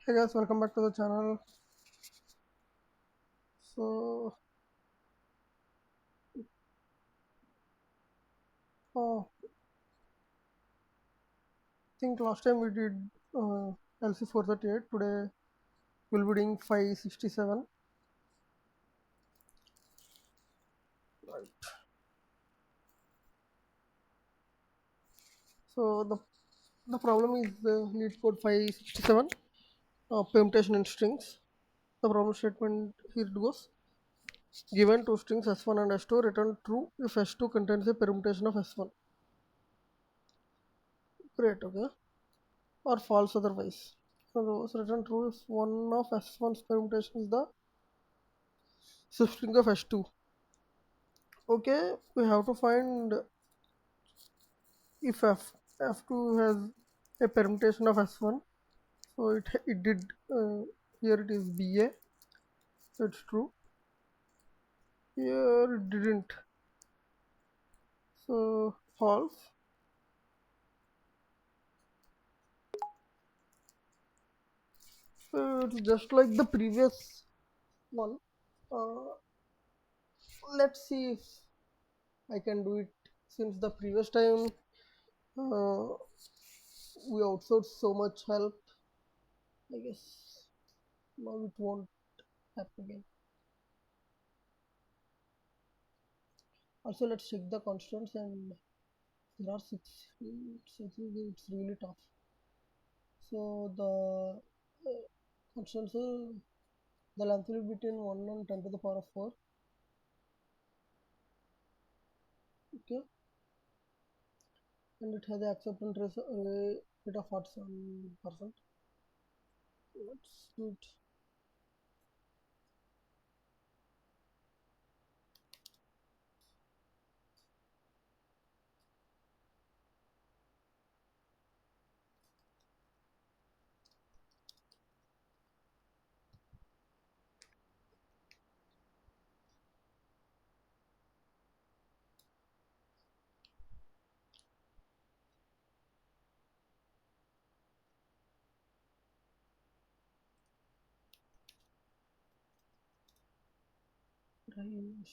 Hey guys, welcome back to the channel. So, I think last time we did LC438. Today we'll be doing 567. Right. So the problem is the lead code 567, permutation in strings. The problem statement here it goes: given two strings s1 and s2, return true if s2 contains a permutation of s1. Great, okay. Or false otherwise. So return true if one of s1's permutation is the substring of s2. Okay, we have to find if f2 has a permutation of s1. So it did, here it is ba, so it's true. Here it didn't, so false. So it's just like the previous one. uh, let's see if I can do it. Since the previous time uh, we outsourced so much help, I guess now it won't happen again. Also, let's check the constants, and there are six. I think it's really tough. So constants are, the length will be between 1 and 10 to the power of 4. Okay, and it has the acceptance rate of 47%. Let's do it. Range.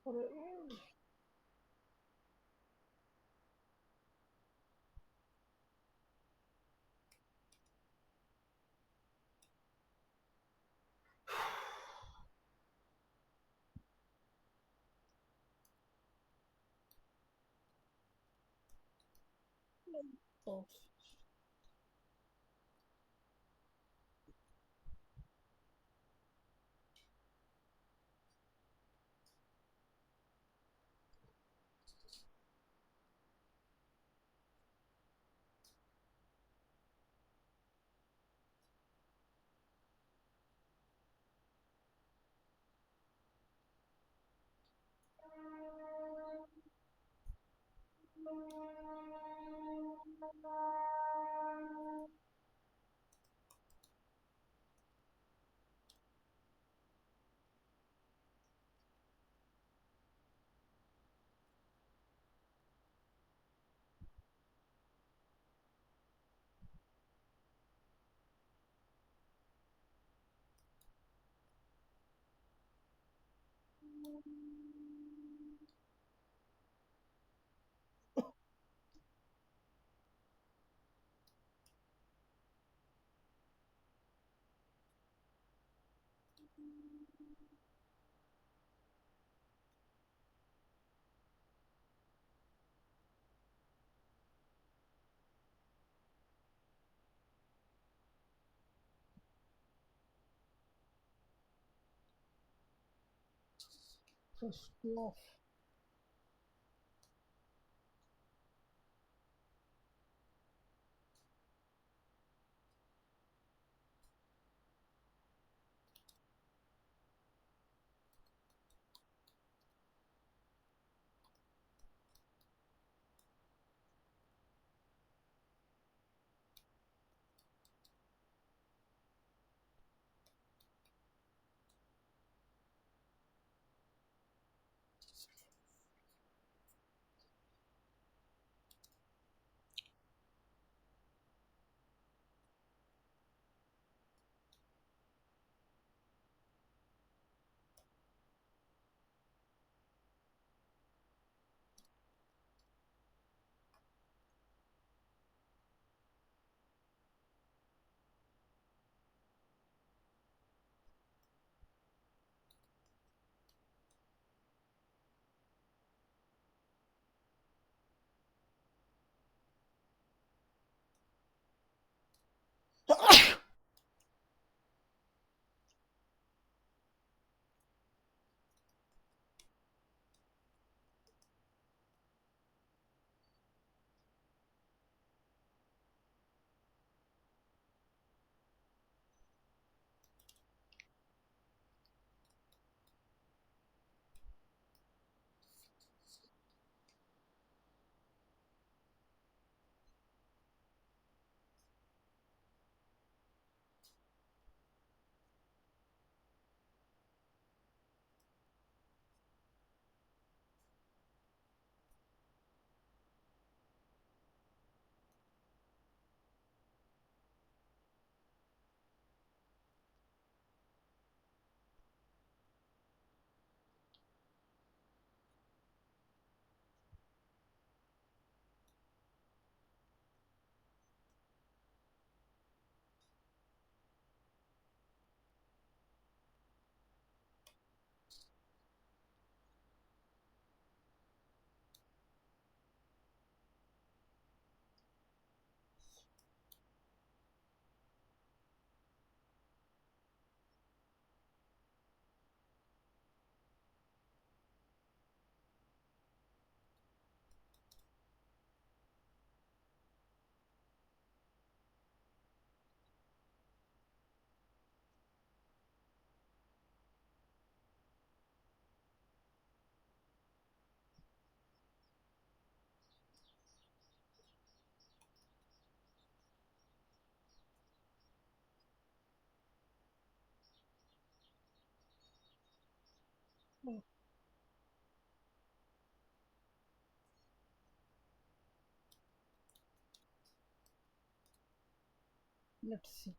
Range. Of first law. Let's see.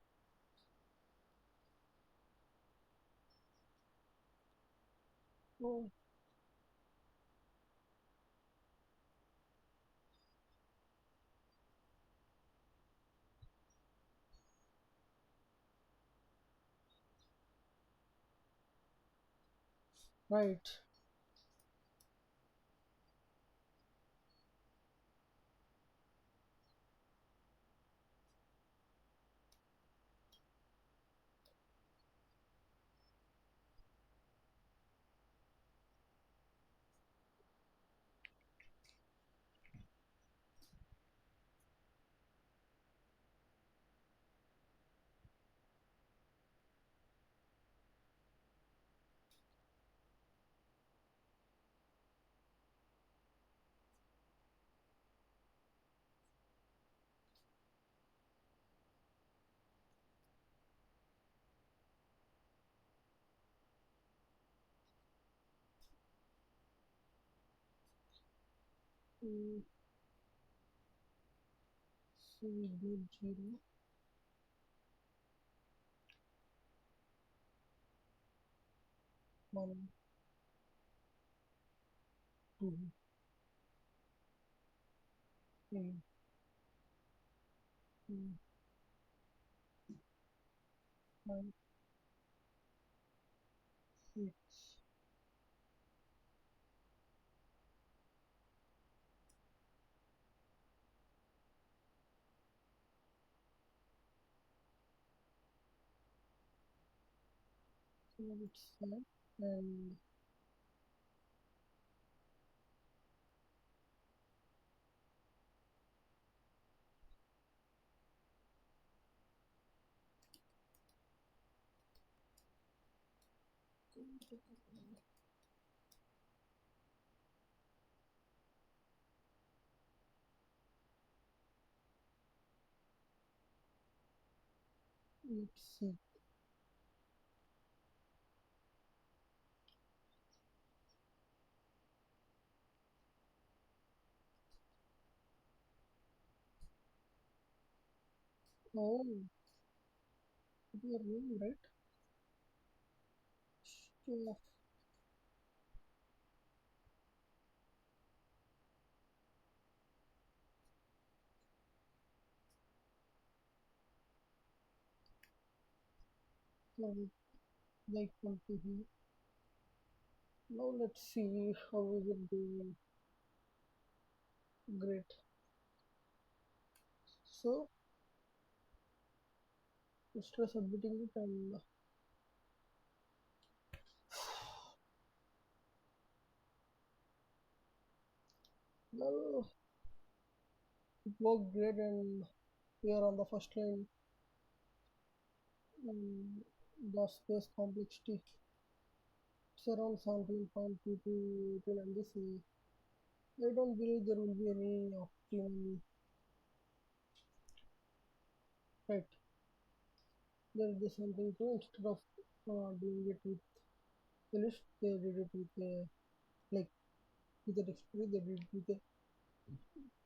Oh, right. Mm, so we do 0, 1, 2, 3, 2, 5, 6. So it's 5 and let's see. Oh, you are wrong, right? So, so like come to here. Now let's see how is it doing. Great. So let's try submitting it and well, it worked great and we are on the first line. The space complexity it's around 17.22 and this I don't believe there will be any optimum right. There will be something to instead of doing it with a list, they did it with a like with a dictionary, they did it with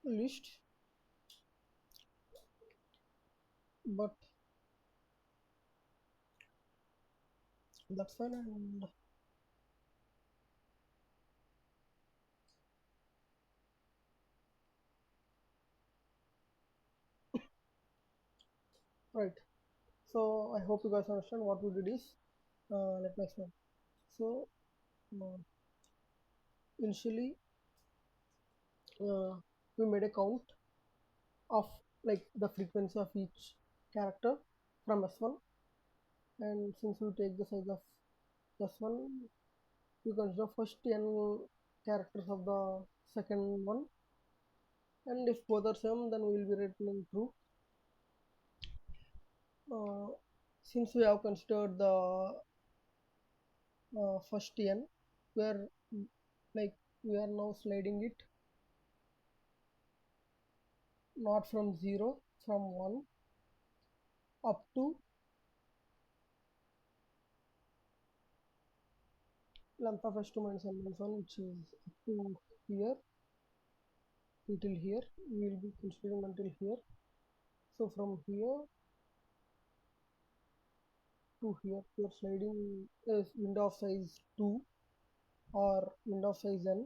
a list, but that's fine and right. So I hope you guys understand what we did is let me explain. So uh, initially uh, we made a count of like the frequency of each character from S1 and since we take the size of S1 you consider first 10 characters of the second one and if both are same then we will be returning true. Uh, since we have considered the first n we are like we are now sliding it not from 0 from 1 up to length of s2 minus n minus 1 which is up to here until here we will be considering until here so from here to here we are sliding is window of size 2 or window of size n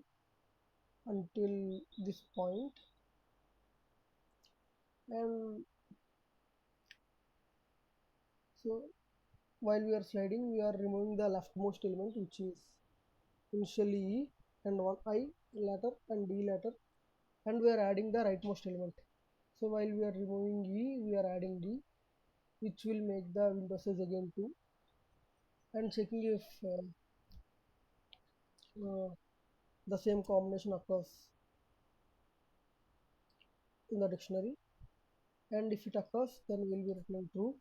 until this point, and so while we are sliding we are removing the leftmost element, which is initially E and one I later and D later, and we are adding the rightmost element. So while we are removing E we are adding D, which will make the window size again 2, and checking if uh, the same combination occurs in the dictionary, and if it occurs then we will be returning true,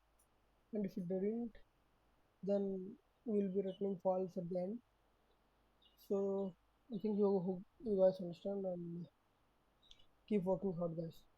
and if it didn't then we will be returning false at the end. So I think you guys understand, and keep working hard guys.